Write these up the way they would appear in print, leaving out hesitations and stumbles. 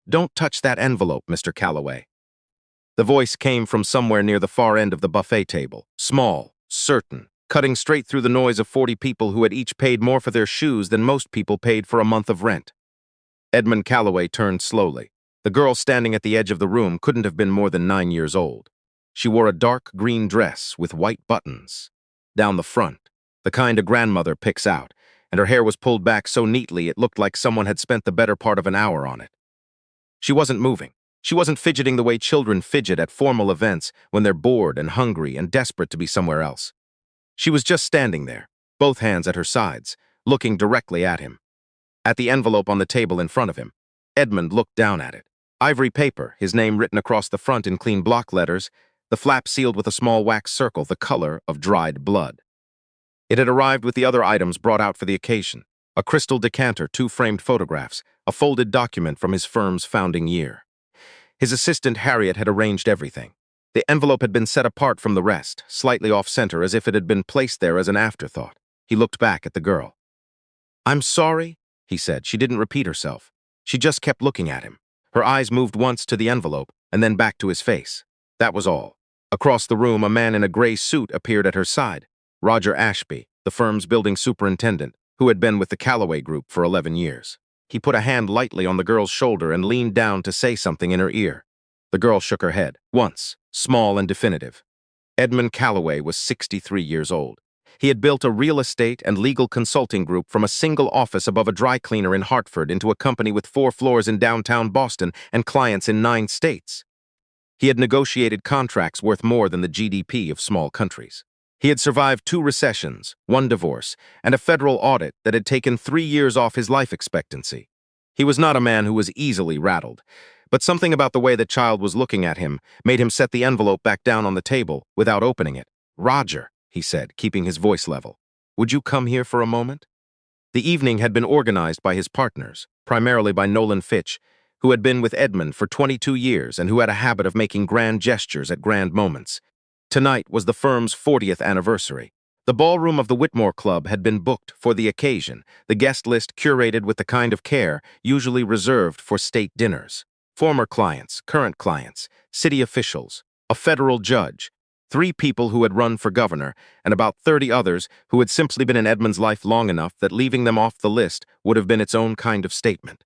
"Don't touch that envelope, Mr. Calloway." The voice came from somewhere near the far end of the buffet table, small, certain, cutting straight through the noise of 40 people who had each paid more for their shoes than most people paid for a month of rent. Edmund Calloway turned slowly. The girl standing at the edge of the room couldn't have been more than 9 years old. She wore a dark green dress with white buttons. Down the front, the kind a grandmother picks out, and her hair was pulled back so neatly it looked like someone had spent the better part of an hour on it. She wasn't moving. She wasn't fidgeting the way children fidget at formal events when they're bored and hungry and desperate to be somewhere else. She was just standing there, both hands at her sides, looking directly at him. At the envelope on the table in front of him, Edmund looked down at it. Ivory paper, his name written across the front in clean block letters, the flap sealed with a small wax circle the color of dried blood. It had arrived with the other items brought out for the occasion: a crystal decanter, 2 framed photographs, a folded document from his firm's founding year. His assistant, Harriet, had arranged everything. The envelope had been set apart from the rest, slightly off-center, as if it had been placed there as an afterthought. He looked back at the girl. "I'm sorry," he said. She didn't repeat herself. She just kept looking at him. Her eyes moved once to the envelope and then back to his face. That was all. Across the room, a man in a gray suit appeared at her side. Roger Ashby, the firm's building superintendent, who had been with the Calloway Group for 11 years. He put a hand lightly on the girl's shoulder and leaned down to say something in her ear. The girl shook her head, once, small and definitive. Edmund Calloway was 63 years old. He had built a real estate and legal consulting group from a single office above a dry cleaner in Hartford into a company with 4 floors in downtown Boston and clients in 9 states. He had negotiated contracts worth more than the GDP of small countries. He had survived 2 recessions, 1 divorce, and a federal audit that had taken 3 years off his life expectancy. He was not a man who was easily rattled, but something about the way the child was looking at him made him set the envelope back down on the table without opening it. "Roger," he said, keeping his voice level, "would you come here for a moment?" The evening had been organized by his partners, primarily by Nolan Fitch, who had been with Edmund for 22 years and who had a habit of making grand gestures at grand moments. Tonight was the firm's 40th anniversary. The ballroom of the Whitmore Club had been booked for the occasion, the guest list curated with the kind of care usually reserved for state dinners. Former clients, current clients, city officials, a federal judge, 3 people who had run for governor, and about 30 others who had simply been in Edmund's life long enough that leaving them off the list would have been its own kind of statement.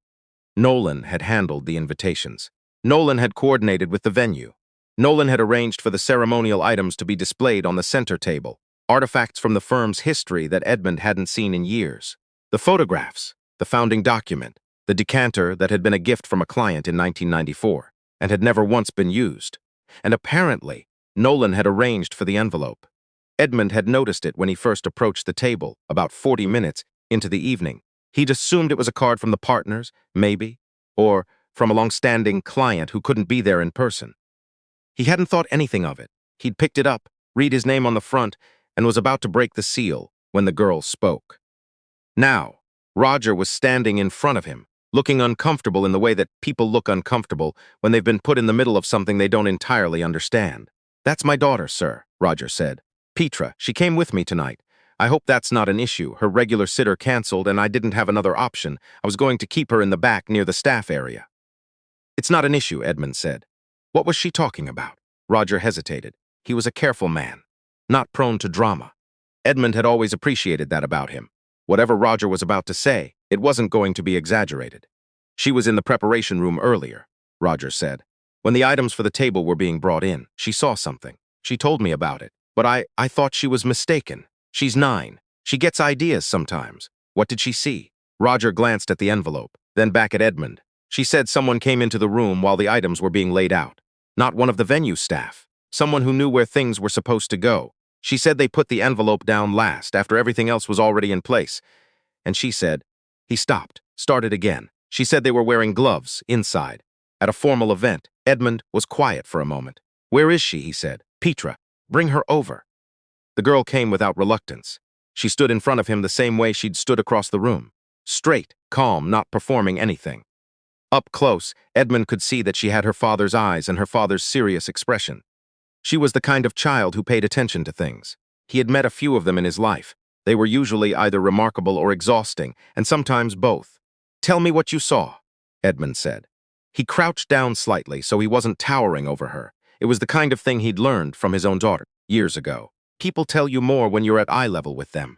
Nolan had handled the invitations. Nolan had coordinated with the venue. Nolan had arranged for the ceremonial items to be displayed on the center table, artifacts from the firm's history that Edmund hadn't seen in years. The photographs, the founding document, the decanter that had been a gift from a client in 1994 and had never once been used. And apparently, Nolan had arranged for the envelope. Edmund had noticed it when he first approached the table, about 40 minutes into the evening. He'd assumed it was a card from the partners, maybe, or from a long-standing client who couldn't be there in person. He hadn't thought anything of it. He'd picked it up, read his name on the front, and was about to break the seal when the girl spoke. Now, Roger was standing in front of him, looking uncomfortable in the way that people look uncomfortable when they've been put in the middle of something they don't entirely understand. "That's my daughter, sir," Roger said. "Petra. She came with me tonight. I hope that's not an issue. Her regular sitter canceled and I didn't have another option. I was going to keep her in the back near the staff area." "It's not an issue," Edmund said. "What was she talking about?" Roger hesitated. He was a careful man, not prone to drama. Edmund had always appreciated that about him. Whatever Roger was about to say, it wasn't going to be exaggerated. "She was in the preparation room earlier," Roger said. "When the items for the table were being brought in, she saw something. She told me about it, but I thought she was mistaken. She's 9. She gets ideas sometimes. What did she see?" Roger glanced at the envelope, then back at Edmund. "She said someone came into the room while the items were being laid out. Not one of the venue staff. Someone who knew where things were supposed to go. She said they put the envelope down last, after everything else was already in place. And she said..." He stopped, started again. "She said they were wearing gloves, inside. At a formal event." Edmund was quiet for a moment. "Where is she?" he said. "Petra. Bring her over." The girl came without reluctance. She stood in front of him the same way she'd stood across the room. Straight, calm, not performing anything. Up close, Edmund could see that she had her father's eyes and her father's serious expression. She was the kind of child who paid attention to things. He had met a few of them in his life. They were usually either remarkable or exhausting, and sometimes both. "Tell me what you saw," Edmund said. He crouched down slightly so he wasn't towering over her. It was the kind of thing he'd learned from his own daughter years ago. People tell you more when you're at eye level with them.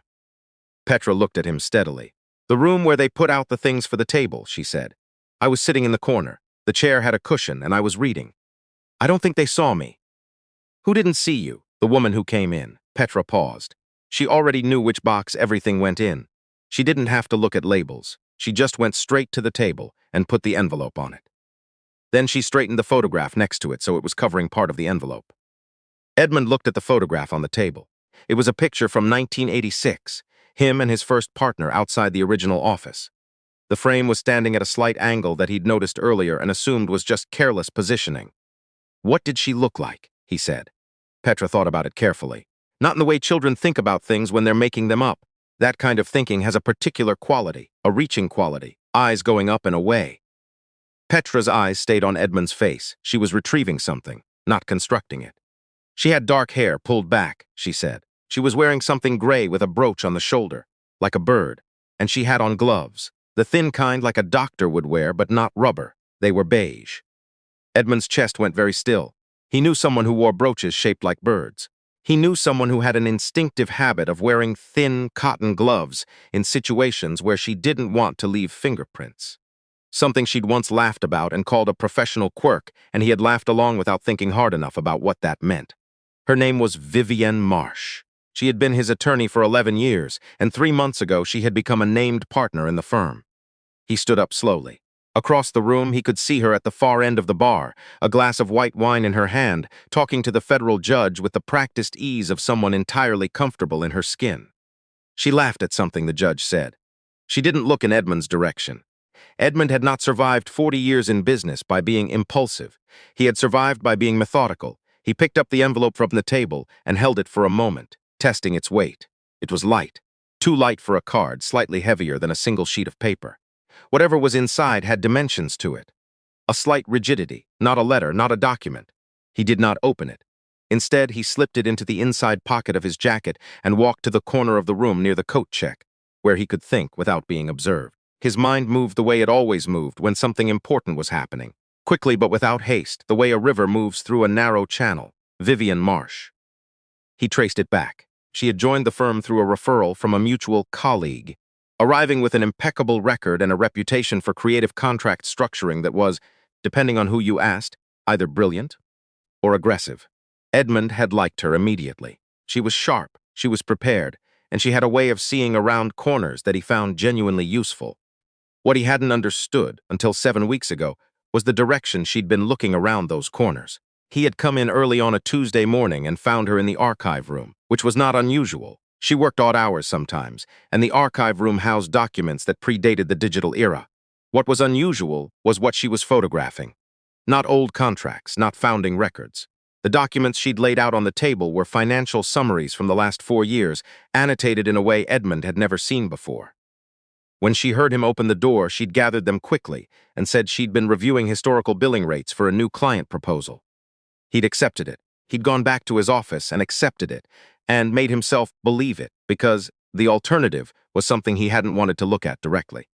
Petra looked at him steadily. The room where they put out the things for the table, she said. I was sitting in the corner. The chair had a cushion, and I was reading. I don't think they saw me. Who didn't see you? The woman who came in. Petra paused. She already knew which box everything went in. She didn't have to look at labels. She just went straight to the table and put the envelope on it. Then she straightened the photograph next to it so it was covering part of the envelope. Edmund looked at the photograph on the table. It was a picture from 1986, him and his first partner outside the original office. The frame was standing at a slight angle that he'd noticed earlier and assumed was just careless positioning. What did she look like? He said. Petra thought about it carefully. Not in the way children think about things when they're making them up. That kind of thinking has a particular quality, a reaching quality, eyes going up and away. Petra's eyes stayed on Edmund's face. She was retrieving something, not constructing it. She had dark hair pulled back, she said. She was wearing something gray with a brooch on the shoulder, like a bird, and she had on gloves, the thin kind like a doctor would wear, but not rubber. They were beige. Edmund's chest went very still. He knew someone who wore brooches shaped like birds. He knew someone who had an instinctive habit of wearing thin cotton gloves in situations where she didn't want to leave fingerprints. Something she'd once laughed about and called a professional quirk, and he had laughed along without thinking hard enough about what that meant. Her name was Vivienne Marsh. She had been his attorney for 11 years, and 3 months ago she had become a named partner in the firm. He stood up slowly. Across the room, he could see her at the far end of the bar, a glass of white wine in her hand, talking to the federal judge with the practiced ease of someone entirely comfortable in her skin. She laughed at something the judge said. She didn't look in Edmund's direction. Edmund had not survived 40 years in business by being impulsive. He had survived by being methodical. He picked up the envelope from the table and held it for a moment, testing its weight. It was light, too light for a card, slightly heavier than a single sheet of paper. Whatever was inside had dimensions to it. A slight rigidity, not a letter, not a document. He did not open it. Instead, he slipped it into the inside pocket of his jacket and walked to the corner of the room near the coat check, where he could think without being observed. His mind moved the way it always moved when something important was happening, quickly but without haste, the way a river moves through a narrow channel. Vivienne Marsh. He traced it back. She had joined the firm through a referral from a mutual colleague, arriving with an impeccable record and a reputation for creative contract structuring that was, depending on who you asked, either brilliant or aggressive. Edmund had liked her immediately. She was sharp, she was prepared, and she had a way of seeing around corners that he found genuinely useful. What he hadn't understood until 7 weeks ago was the direction she'd been looking around those corners. He had come in early on a Tuesday morning and found her in the archive room, which was not unusual. She worked odd hours sometimes, and the archive room housed documents that predated the digital era. What was unusual was what she was photographing. Not old contracts, not founding records. The documents she'd laid out on the table were financial summaries from the last 4 years, annotated in a way Edmund had never seen before. When she heard him open the door, she'd gathered them quickly and said she'd been reviewing historical billing rates for a new client proposal. He'd accepted it. He'd gone back to his office and accepted it, and made himself believe it, because the alternative was something he hadn't wanted to look at directly.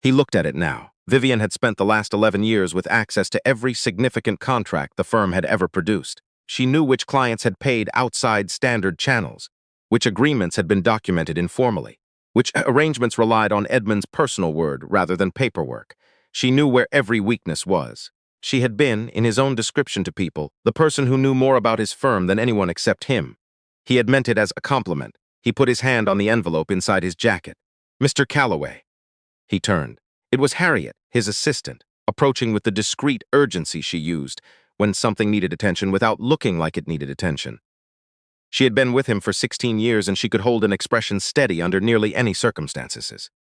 He looked at it now. Vivienne had spent the last 11 years with access to every significant contract the firm had ever produced. She knew which clients had paid outside standard channels, which agreements had been documented informally, which arrangements relied on Edmund's personal word rather than paperwork. She knew where every weakness was. She had been, in his own description to people, the person who knew more about his firm than anyone except him. He had meant it as a compliment. He put his hand on the envelope inside his jacket. Mr. Calloway. He turned. It was Harriet, his assistant, approaching with the discreet urgency she used when something needed attention without looking like it needed attention. She had been with him for 16 years and she could hold an expression steady under nearly any circumstances.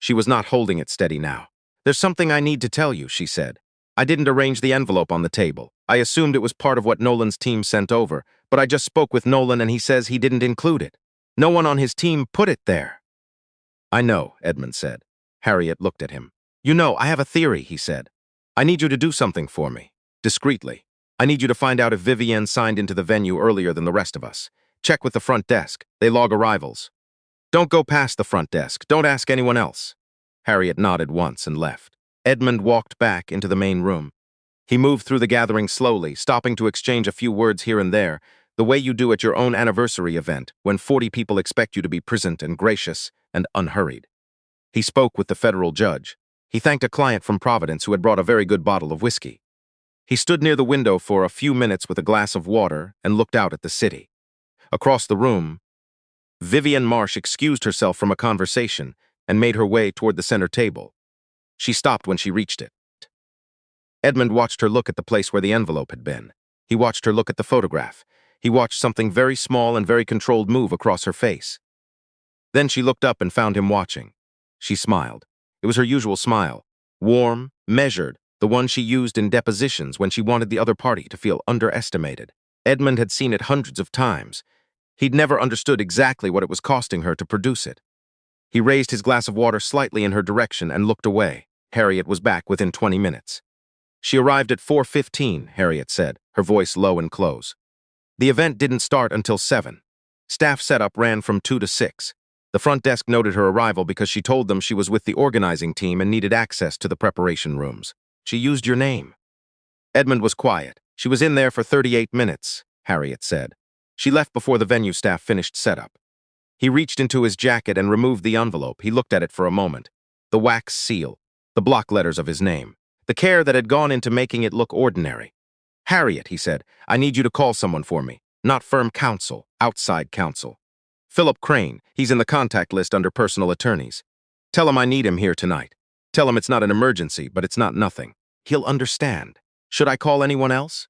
She was not holding it steady now. There's something I need to tell you, she said. I didn't arrange the envelope on the table. I assumed it was part of what Nolan's team sent over, but I just spoke with Nolan and he says he didn't include it. No one on his team put it there. I know, Edmund said. Harriet looked at him. You know, I have a theory, he said. I need you to do something for me. Discreetly. I need you to find out if Vivienne signed into the venue earlier than the rest of us. Check with the front desk. They log arrivals. Don't go past the front desk. Don't ask anyone else. Harriet nodded once and left. Edmund walked back into the main room. He moved through the gathering slowly, stopping to exchange a few words here and there, the way you do at your own anniversary event, when 40 people expect you to be present and gracious and unhurried. He spoke with the federal judge. He thanked a client from Providence who had brought a very good bottle of whiskey. He stood near the window for a few minutes with a glass of water and looked out at the city. Across the room, Vivienne Marsh excused herself from a conversation and made her way toward the center table. She stopped when she reached it. Edmund watched her look at the place where the envelope had been. He watched her look at the photograph. He watched something very small and very controlled move across her face. Then she looked up and found him watching. She smiled. It was her usual smile, warm, measured, the one she used in depositions when she wanted the other party to feel underestimated. Edmund had seen it hundreds of times. He'd never understood exactly what it was costing her to produce it. He raised his glass of water slightly in her direction and looked away. Harriet was back within 20 minutes. She arrived at 4:15, Harriet said, her voice low and close. The event didn't start until 7. Staff setup ran from 2 to 6. The front desk noted her arrival because she told them she was with the organizing team and needed access to the preparation rooms. She used your name. Edmund was quiet. She was in there for 38 minutes, Harriet said. She left before the venue staff finished setup. He reached into his jacket and removed the envelope. He looked at it for a moment. The wax seal, the block letters of his name, the care that had gone into making it look ordinary. Harriet, he said, I need you to call someone for me. Not firm counsel, outside counsel. Philip Crane, he's in the contact list under personal attorneys. Tell him I need him here tonight. Tell him it's not an emergency, but it's not nothing. He'll understand. Should I call anyone else?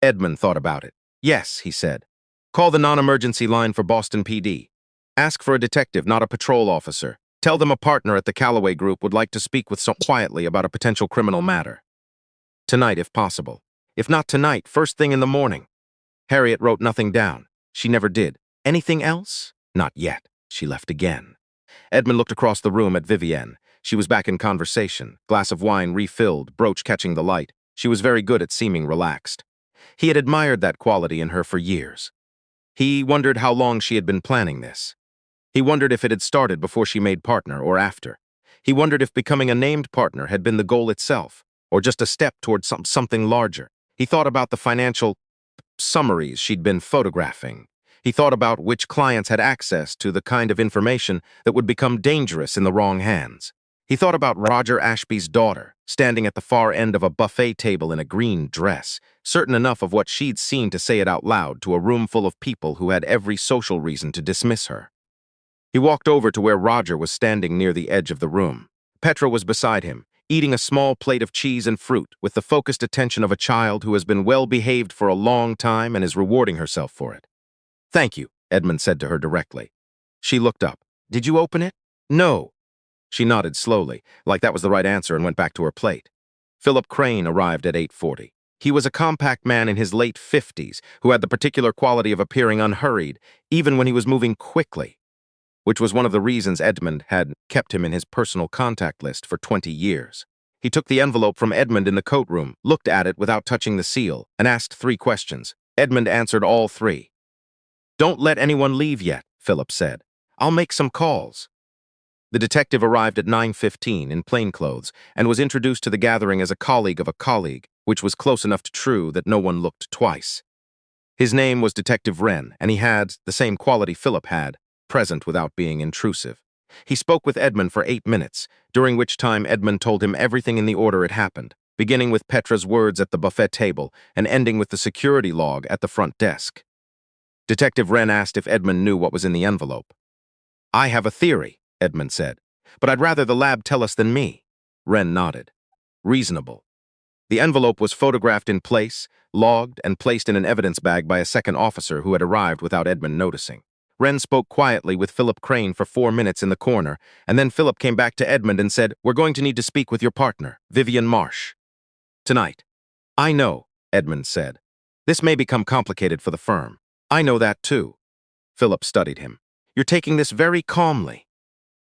Edmund thought about it. Yes, he said. Call the non-emergency line for Boston PD. Ask for a detective, not a patrol officer. Tell them a partner at the Callaway Group would like to speak with some quietly about a potential criminal matter. Tonight, if possible. If not tonight, first thing in the morning. Harriet wrote nothing down. She never did. Anything else? Not yet. She left again. Edmund looked across the room at Vivienne. She was back in conversation, glass of wine refilled, brooch catching the light. She was very good at seeming relaxed. He had admired that quality in her for years. He wondered how long she had been planning this. He wondered if it had started before she made partner or after. He wondered if becoming a named partner had been the goal itself, or just a step towards something larger. He thought about the financial summaries she'd been photographing. He thought about which clients had access to the kind of information that would become dangerous in the wrong hands. He thought about Roger Ashby's daughter, standing at the far end of a buffet table in a green dress, certain enough of what she'd seen to say it out loud to a room full of people who had every social reason to dismiss her. He walked over to where Roger was standing near the edge of the room. Petra was beside him, eating a small plate of cheese and fruit with the focused attention of a child who has been well-behaved for a long time and is rewarding herself for it. Thank you, Edmund said to her directly. She looked up. Did you open it? No. She nodded slowly, like that was the right answer, and went back to her plate. Philip Crane arrived at 8:40. He was a compact man in his late 50s who had the particular quality of appearing unhurried, even when he was moving quickly, which was one of the reasons Edmund had kept him in his personal contact list for 20 years. He took the envelope from Edmund in the coat room, looked at it without touching the seal, and asked 3 questions. Edmund answered all 3. Don't let anyone leave yet, Philip said. I'll make some calls. The detective arrived at 9:15 in plainclothes and was introduced to the gathering as a colleague of a colleague, which was close enough to true that no one looked twice. His name was Detective Wren, and he had the same quality Philip had, present without being intrusive. He spoke with Edmund for 8 minutes, during which time Edmund told him everything in the order it happened, beginning with Petra's words at the buffet table and ending with the security log at the front desk. Detective Wren asked if Edmund knew what was in the envelope. I have a theory, Edmund said, but I'd rather the lab tell us than me. Wren nodded. Reasonable. The envelope was photographed in place, logged, and placed in an evidence bag by a second officer who had arrived without Edmund noticing. Wren spoke quietly with Philip Crane for 4 minutes in the corner, and then Philip came back to Edmund and said, We're going to need to speak with your partner, Vivienne Marsh. Tonight. I know, Edmund said. This may become complicated for the firm. I know that too. Philip studied him. You're taking this very calmly.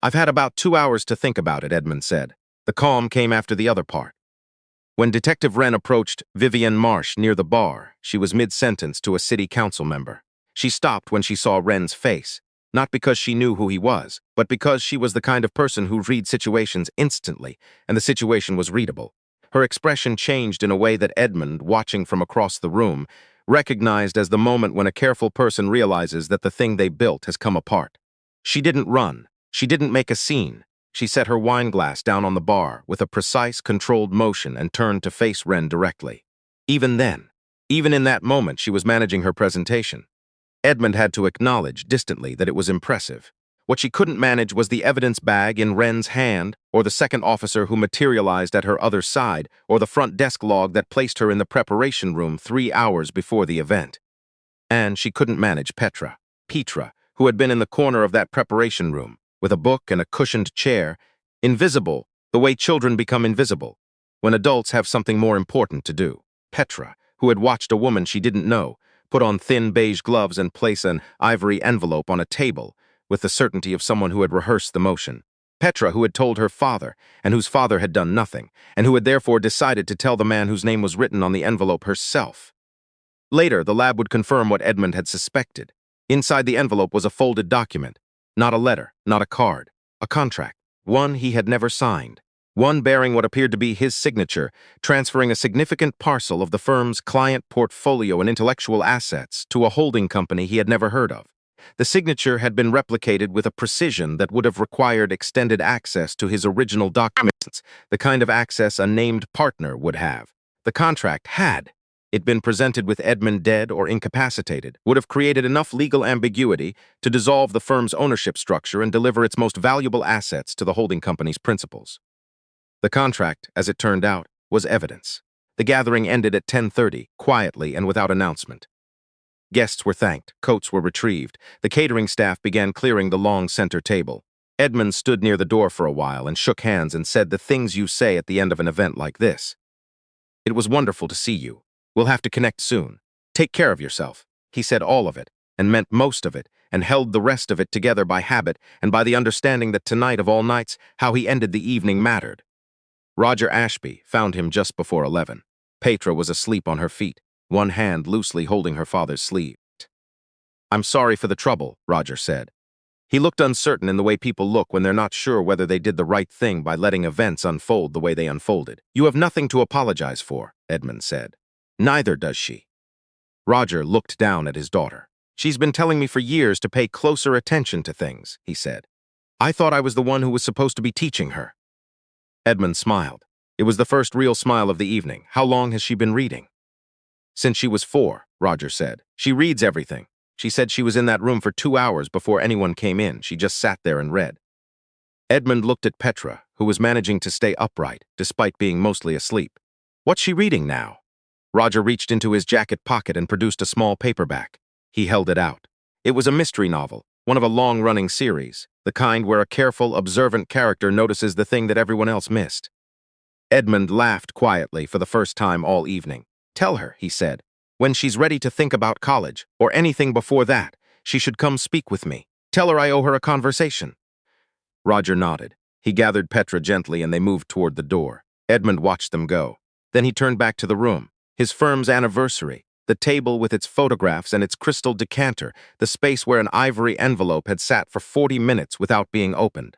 I've had about 2 hours to think about it, Edmund said. The calm came after the other part. When Detective Wren approached Vivienne Marsh near the bar, she was mid-sentence to a city council member. She stopped when she saw Wren's face. not because she knew who he was, but because she was the kind of person who read situations instantly, and the situation was readable. Her expression changed in a way that Edmund, watching from across the room, recognized as the moment when a careful person realizes that the thing they built has come apart. She didn't run. She didn't make a scene. She set her wine glass down on the bar with a precise, controlled motion and turned to face Wren directly. Even then, even in that moment, she was managing her presentation. Edmund had to acknowledge distantly that it was impressive. What she couldn't manage was the evidence bag in Wren's hand, or the second officer who materialized at her other side, or the front desk log that placed her in the preparation room 3 hours before the event. And she couldn't manage Petra, who had been in the corner of that preparation room, with a book and a cushioned chair, invisible, the way children become invisible, when adults have something more important to do. Petra, who had watched a woman she didn't know, put on thin beige gloves and place an ivory envelope on a table, with the certainty of someone who had rehearsed the motion. Petra, who had told her father, and whose father had done nothing, and who had therefore decided to tell the man whose name was written on the envelope herself. Later, the lab would confirm what Edmund had suspected. Inside the envelope was a folded document, not a letter, not a card, a contract, one he had never signed, one bearing what appeared to be his signature, transferring a significant parcel of the firm's client portfolio and intellectual assets to a holding company he had never heard of. The signature had been replicated with a precision that would have required extended access to his original documents, the kind of access a named partner would have. The contract had it been presented with Edmund dead or incapacitated, would have created enough legal ambiguity to dissolve the firm's ownership structure and deliver its most valuable assets to the holding company's principals. The contract, as it turned out, was evidence. The gathering ended at 10:30, quietly and without announcement. Guests were thanked, coats were retrieved, the catering staff began clearing the long center table. Edmund stood near the door for a while and shook hands and said the things you say at the end of an event like this. "It was wonderful to see you. We'll have to connect soon. Take care of yourself." He said all of it, and meant most of it, and held the rest of it together by habit and by the understanding that tonight of all nights, how he ended the evening mattered. Roger Ashby found him just before 11. Petra was asleep on her feet, one hand loosely holding her father's sleeve. "I'm sorry for the trouble," Roger said. He looked uncertain in the way people look when they're not sure whether they did the right thing by letting events unfold the way they unfolded. "You have nothing to apologize for," Edmund said. "Neither does she." Roger looked down at his daughter. "She's been telling me for years to pay closer attention to things," he said. "I thought I was the one who was supposed to be teaching her." Edmund smiled. It was the first real smile of the evening. "How long has she been reading?" "Since she was 4, Roger said. "She reads everything. She said she was in that room for 2 hours before anyone came in. She just sat there and read." Edmund looked at Petra, who was managing to stay upright, despite being mostly asleep. "What's she reading now?" Roger reached into his jacket pocket and produced a small paperback. He held it out. It was a mystery novel, one of a long-running series, the kind where a careful, observant character notices the thing that everyone else missed. Edmund laughed quietly for the first time all evening. "Tell her," he said, "when she's ready to think about college, or anything before that, she should come speak with me. Tell her I owe her a conversation." Roger nodded. He gathered Petra gently and they moved toward the door. Edmund watched them go. Then he turned back to the room. His firm's anniversary, the table with its photographs and its crystal decanter, the space where an ivory envelope had sat for 40 minutes without being opened.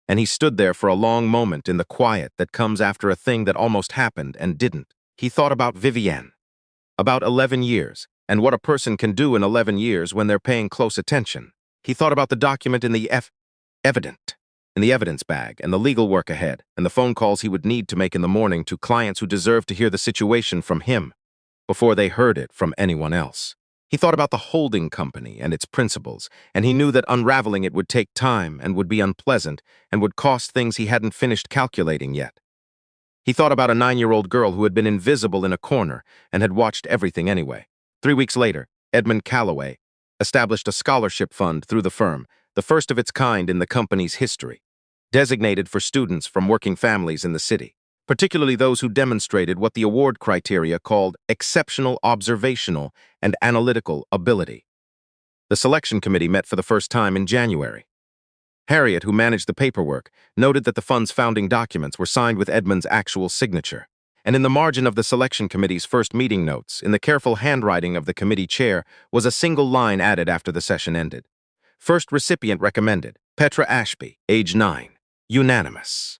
And he stood there for a long moment in the quiet that comes after a thing that almost happened and didn't. He thought about Vivienne. About 11 years, and what a person can do in 11 years when they're paying close attention. He thought about the document in the evidence bag, and the legal work ahead, and the phone calls he would need to make in the morning to clients who deserved to hear the situation from him before they heard it from anyone else. He thought about the holding company and its principles, and he knew that unraveling it would take time and would be unpleasant and would cost things he hadn't finished calculating yet. He thought about a 9-year-old girl who had been invisible in a corner and had watched everything anyway. 3 weeks later, Edmund Calloway established a scholarship fund through the firm, the first of its kind in the company's history, designated for students from working families in the city, particularly those who demonstrated what the award criteria called exceptional observational and analytical ability. The selection committee met for the first time in January. Harriet, who managed the paperwork, noted that the fund's founding documents were signed with Edmund's actual signature. And in the margin of the selection committee's first meeting notes, in the careful handwriting of the committee chair, was a single line added after the session ended. First recipient recommended, Petra Ashby, age 9. Unanimous.